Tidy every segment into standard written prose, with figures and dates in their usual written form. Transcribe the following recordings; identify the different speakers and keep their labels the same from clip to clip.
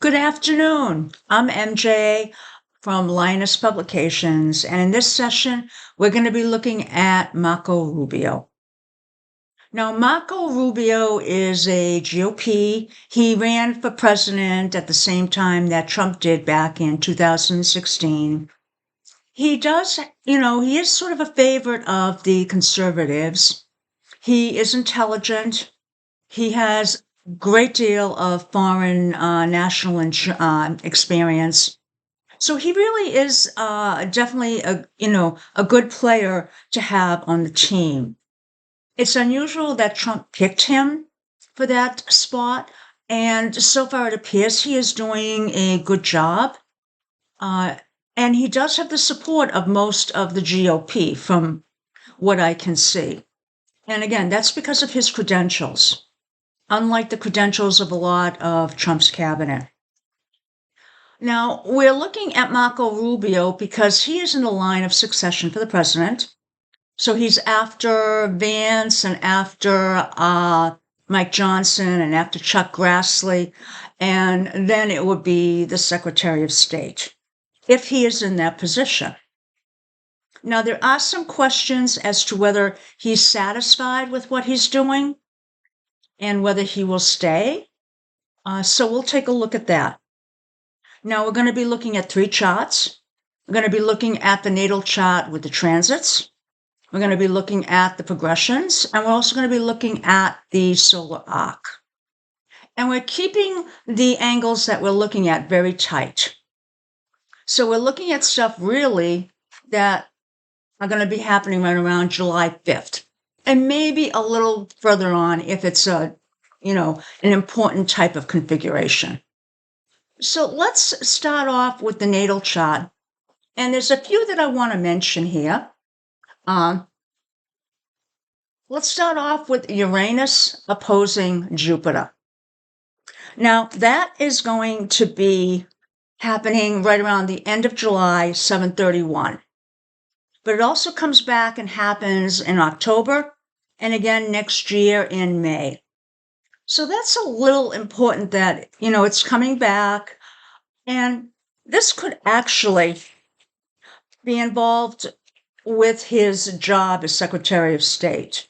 Speaker 1: Good afternoon. I'm MJ from Linus Publications, and in this session, we're going to be looking at Marco Rubio. Now, Marco Rubio is a GOP. He ran for president at the same time that Trump did back in 2016. He does, he is sort of a favorite of the conservatives. He is intelligent. He has great deal of foreign national experience. So he really is definitely a good player to have on the team. It's unusual that Trump picked him for that spot, and so far it appears he is doing a good job. Uh, and he does have the support of most of the GOP from what I can see. And again, that's because of his credentials, unlike the credentials of a lot of Trump's cabinet. Now, we're looking at Marco Rubio because he is in the line of succession for the president. So he's after Vance and after Mike Johnson and after Chuck Grassley, and then it would be the Secretary of State, if he is in that position. Now, there are some questions as to whether he's satisfied with what he's doing and whether he will stay. So we'll take a look at that. Now, we're going to be looking at three charts. We're going to be looking at the natal chart with the transits. We're going to be looking at the progressions, and we're also going to be looking at the solar arc. And we're keeping the angles that we're looking at very tight. So we're looking at stuff really that are going to be happening right around July 5th, and maybe a little further on if it's an important type of configuration. So let's start off with the natal chart. And there's a few that I want to mention here. Let's start off with Uranus opposing Jupiter. Now, that is going to be happening right around the end of July, 7/31. But it also comes back and happens in October and again next year in May. So that's a little important that, it's coming back. And this could actually be involved with his job as Secretary of State.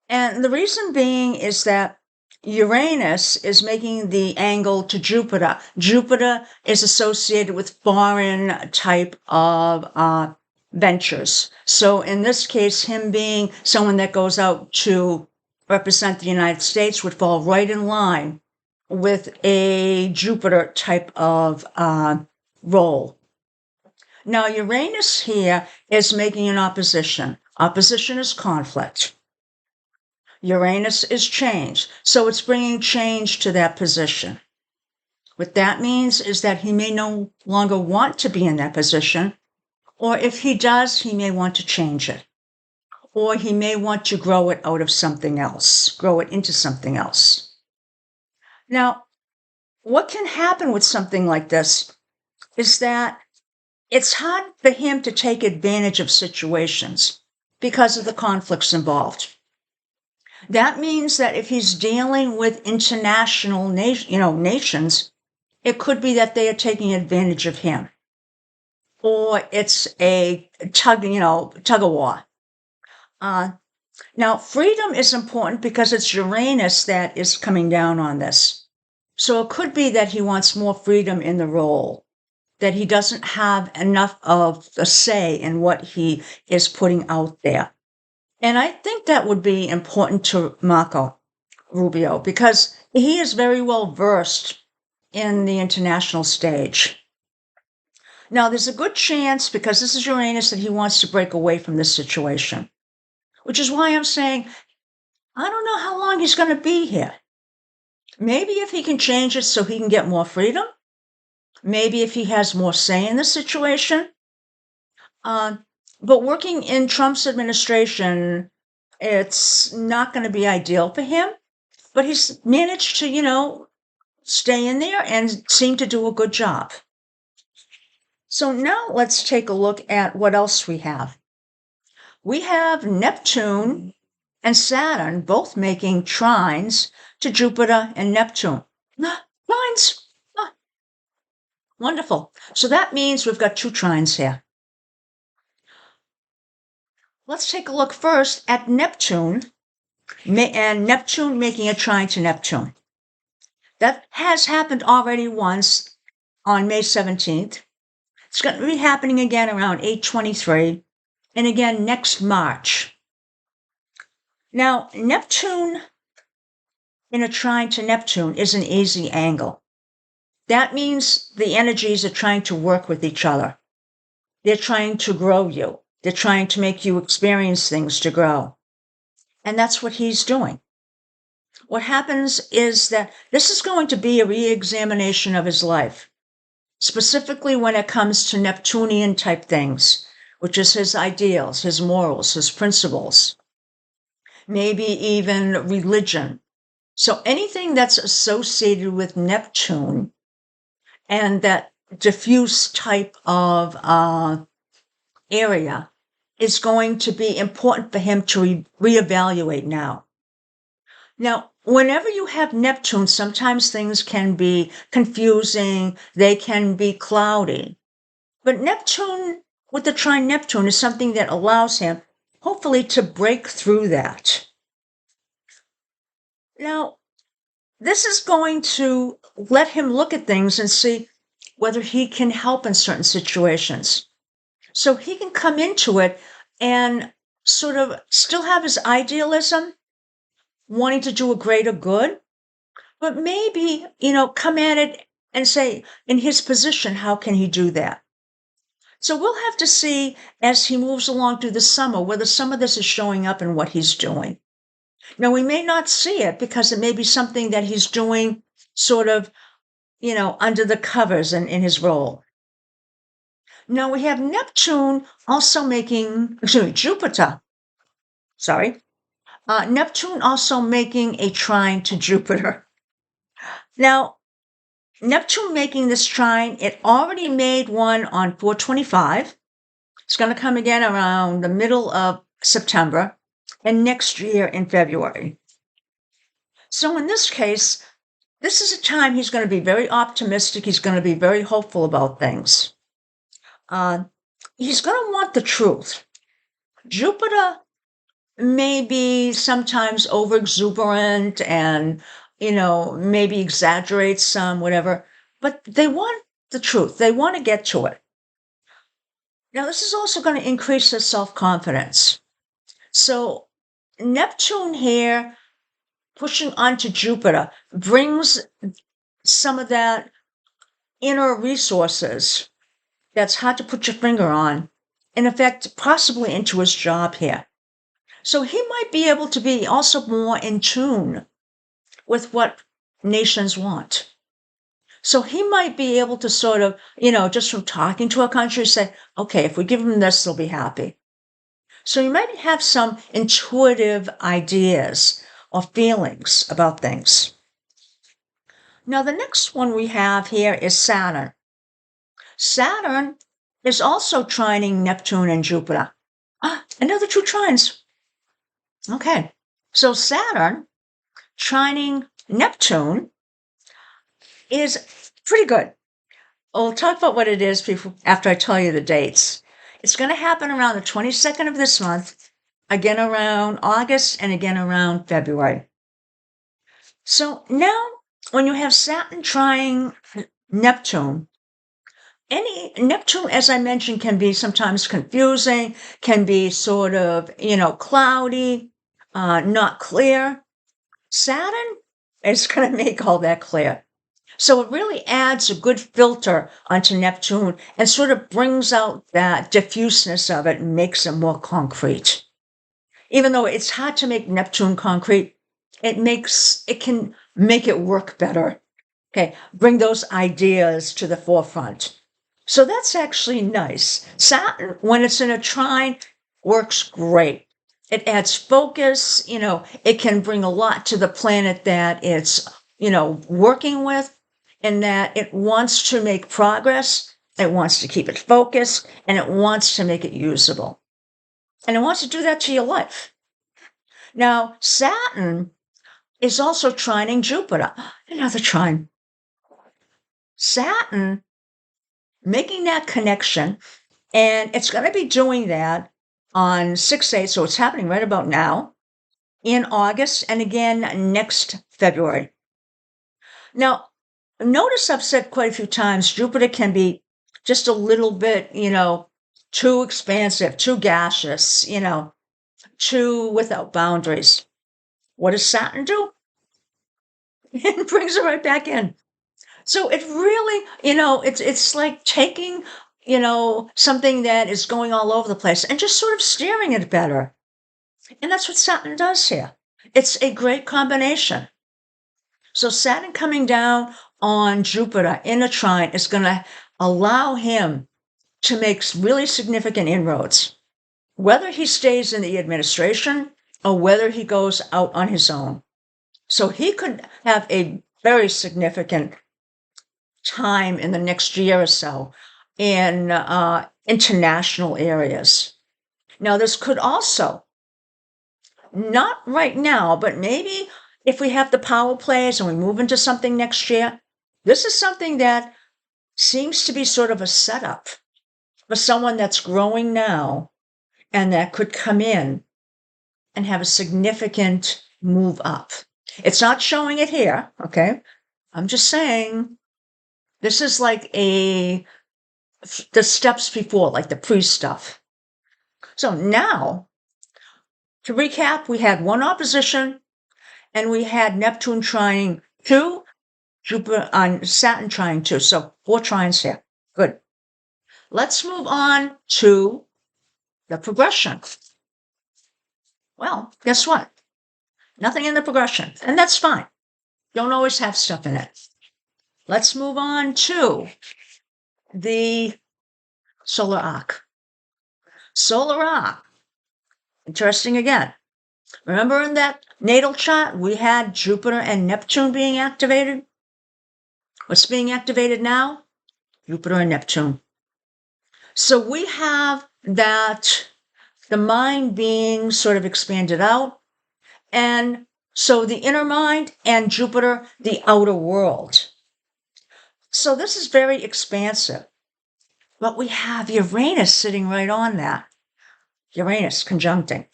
Speaker 1: And the reason being is that Uranus is making the angle to Jupiter. Jupiter is associated with foreign type of ventures. So in this case, him being someone that goes out to represent the United States would fall right in line with a Jupiter type of role. Now, Uranus here is making an opposition. Opposition is conflict. Uranus is change. So it's bringing change to that position. What that means is that he may no longer want to be in that position, or if he does, he may want to change it, or he may want to grow it out of something else, grow it into something else. Now, what can happen with something like this is that it's hard for him to take advantage of situations because of the conflicts involved. That means that if he's dealing with international nations, it could be that they are taking advantage of him. Or it's a tug of war. Now, freedom is important because it's Uranus that is coming down on this. So it could be that he wants more freedom in the role, that he doesn't have enough of a say in what he is putting out there. And I think that would be important to Marco Rubio because he is very well versed in the international stage. Now, there's a good chance, because this is Uranus, that he wants to break away from this situation, which is why I'm saying, I don't know how long he's going to be here. Maybe if he can change it so he can get more freedom, maybe if he has more say in the situation. But working in Trump's administration, it's not going to be ideal for him. But he's managed to, stay in there and seem to do a good job. So now let's take a look at what else we have. We have Neptune and Saturn both making trines to Jupiter and Neptune. Trines. Ah, wonderful. So that means we've got 2 trines here. Let's take a look first at Neptune, and Neptune making a trine to Neptune. That has happened already once on May 17th. It's going to be happening again around 8:23, and again next March. Now, Neptune in a trine to Neptune is an easy angle. That means the energies are trying to work with each other. They're trying to grow you. They're trying to make you experience things to grow. And that's what he's doing. What happens is that this is going to be a re-examination of his life, specifically when it comes to Neptunian type things, which is his ideals, his morals, his principles, maybe even religion. So anything that's associated with Neptune and that diffuse type of area is going to be important for him to reevaluate now. Now, whenever you have Neptune, sometimes things can be confusing, they can be cloudy. But Neptune, with the trine Neptune, is something that allows him, hopefully, to break through that. Now, this is going to let him look at things and see whether he can help in certain situations. So he can come into it and sort of still have his idealism, wanting to do a greater good, but maybe, come at it and say, in his position, how can he do that? So we'll have to see as he moves along through the summer whether some of this is showing up in what he's doing. Now, we may not see it because it may be something that he's doing sort of, under the covers in his role. Now, we have Neptune also Jupiter. Neptune also making a trine to Jupiter. Now, Neptune making this trine, it already made one on 4/25. It's going to come again around the middle of September and next year in February. So in this case, this is a time he's going to be very optimistic. He's going to be very hopeful about things. He's going to want the truth. Jupiter may be sometimes over exuberant and, maybe exaggerates some, whatever, but they want the truth. They want to get to it. Now, this is also going to increase his self-confidence. So Neptune here pushing onto Jupiter brings some of that inner resources that's hard to put your finger on, in effect, possibly into his job here. So he might be able to be also more in tune with what nations want. So he might be able to sort of, just from talking to a country, say, okay, if we give them this, they'll be happy. So you might have some intuitive ideas or feelings about things. Now, the next one we have here is Saturn. Saturn is also trining Neptune and Jupiter. Another 2 trines. Okay, so Saturn trining Neptune is pretty good. We'll talk about what it is after I tell you the dates. It's going to happen around the 22nd of this month, again around August, and again around February. So now, when you have Saturn trying Neptune, Neptune, as I mentioned, can be sometimes confusing, can be sort of, cloudy, not clear. Saturn is going to make all that clear. So it really adds a good filter onto Neptune and sort of brings out that diffuseness of it and makes it more concrete. Even though it's hard to make Neptune concrete, it can make it work better. Okay, bring those ideas to the forefront. So that's actually nice. Saturn, when it's in a trine, works great. It adds focus, it can bring a lot to the planet that it's, working with, and that it wants to make progress, it wants to keep it focused, and it wants to make it usable. And it wants to do that to your life. Now, Saturn is also trining Jupiter. Another trine. Saturn making that connection, and it's going to be doing that on 6/8, so it's happening right about now, in August, and again next February. Now, notice I've said quite a few times, Jupiter can be just a little bit, too expansive, too gaseous, too without boundaries. What does Saturn do? It brings it right back in. So it really, it's like taking, something that is going all over the place and just sort of steering it better. And that's what Saturn does here. It's a great combination. So Saturn coming down on Jupiter in a trine is going to allow him to make really significant inroads, whether he stays in the administration or whether he goes out on his own. So he could have a very significant time in the next year or so in international areas. Now, this could also, not right now, but maybe if we have the power plays and we move into something next year, this is something that seems to be sort of a setup for someone that's growing now and that could come in and have a significant move up. It's not showing it here, okay? I'm just saying this is like the steps before, like the pre-stuff. So now, to recap, we had one opposition, and we had Neptune trining 2, Jupiter on Saturn trining 2. So 4 trines here. Good. Let's move on to the progression. Well, guess what? Nothing in the progression, and that's fine. Don't always have stuff in it. Let's move on to the solar arc. Solar arc. Interesting again. Remember in that natal chart, we had Jupiter and Neptune being activated? What's being activated now? Jupiter and Neptune. So we have that the mind being sort of expanded out, and so the inner mind and Jupiter, the outer world. So this is very expansive. But we have Uranus sitting right on that. Uranus conjuncting.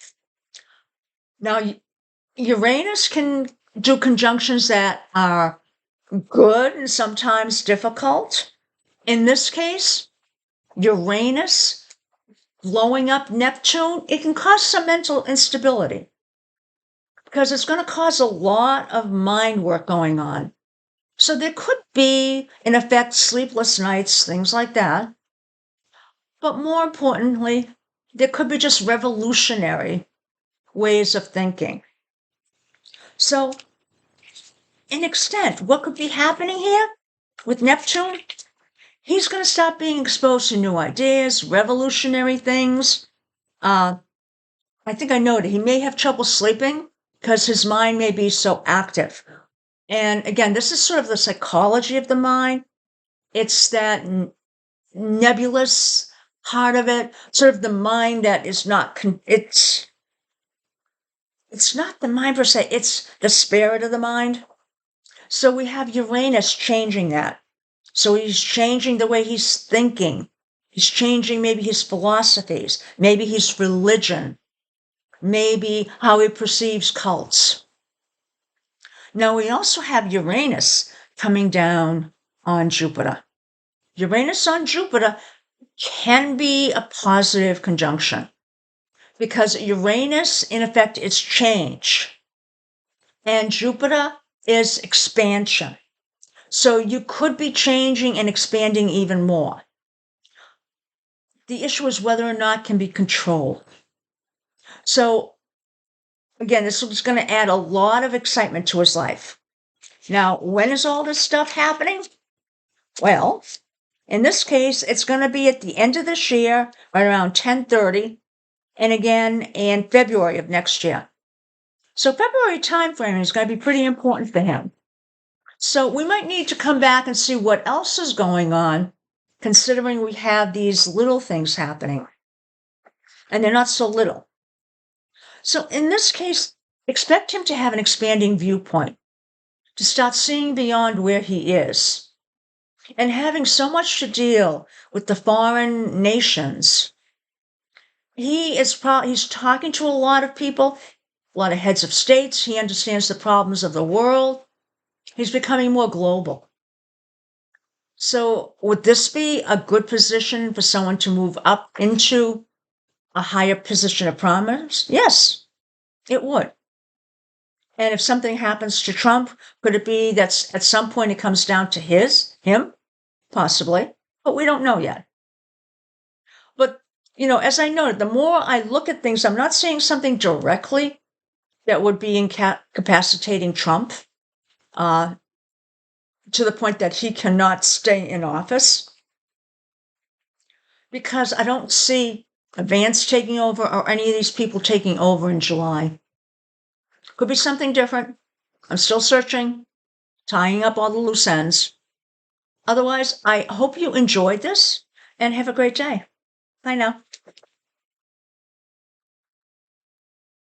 Speaker 1: Now, Uranus can do conjunctions that are good and sometimes difficult. In this case, Uranus blowing up Neptune, it can cause some mental instability because it's going to cause a lot of mind work going on. So there could be, in effect, sleepless nights, things like that. But more importantly, there could be just revolutionary ways of thinking. So, in extent, what could be happening here with Neptune? He's going to start being exposed to new ideas, revolutionary things. I think I noted he may have trouble sleeping because his mind may be so active. And again, this is sort of the psychology of the mind. It's that nebulous part of it, sort of the mind that is not, it's not the mind per se, it's the spirit of the mind. So we have Uranus changing that. So he's changing the way he's thinking. He's changing maybe his philosophies, maybe his religion, maybe how he perceives cults. Now we also have Uranus coming down on Jupiter. Uranus on Jupiter can be a positive conjunction because Uranus, in effect, is change, and Jupiter is expansion. So you could be changing and expanding even more. The issue is whether or not it can be controlled. So again, this is going to add a lot of excitement to his life. Now, when is all this stuff happening? Well, in this case, it's going to be at the end of this year, right around 10/30, and again in February of next year. So February timeframe is going to be pretty important for him. So we might need to come back and see what else is going on, considering we have these little things happening. And they're not so little. So in this case, expect him to have an expanding viewpoint, to start seeing beyond where he is. And having so much to deal with the foreign nations, he's talking to a lot of people, a lot of heads of states. He understands the problems of the world. He's becoming more global. So would this be a good position for someone to move up into a higher position of prominence? Yes, it would. And if something happens to Trump, could it be that at some point it comes down to him? Possibly, but we don't know yet. But, as I noted, the more I look at things, I'm not seeing something directly that would be incapacitating Trump uh, to the point that he cannot stay in office, because I don't see Vance taking over or any of these people taking over in July. Could be something different. I'm still searching, tying up all the loose ends. Otherwise, I hope you enjoyed this and have a great day. Bye now.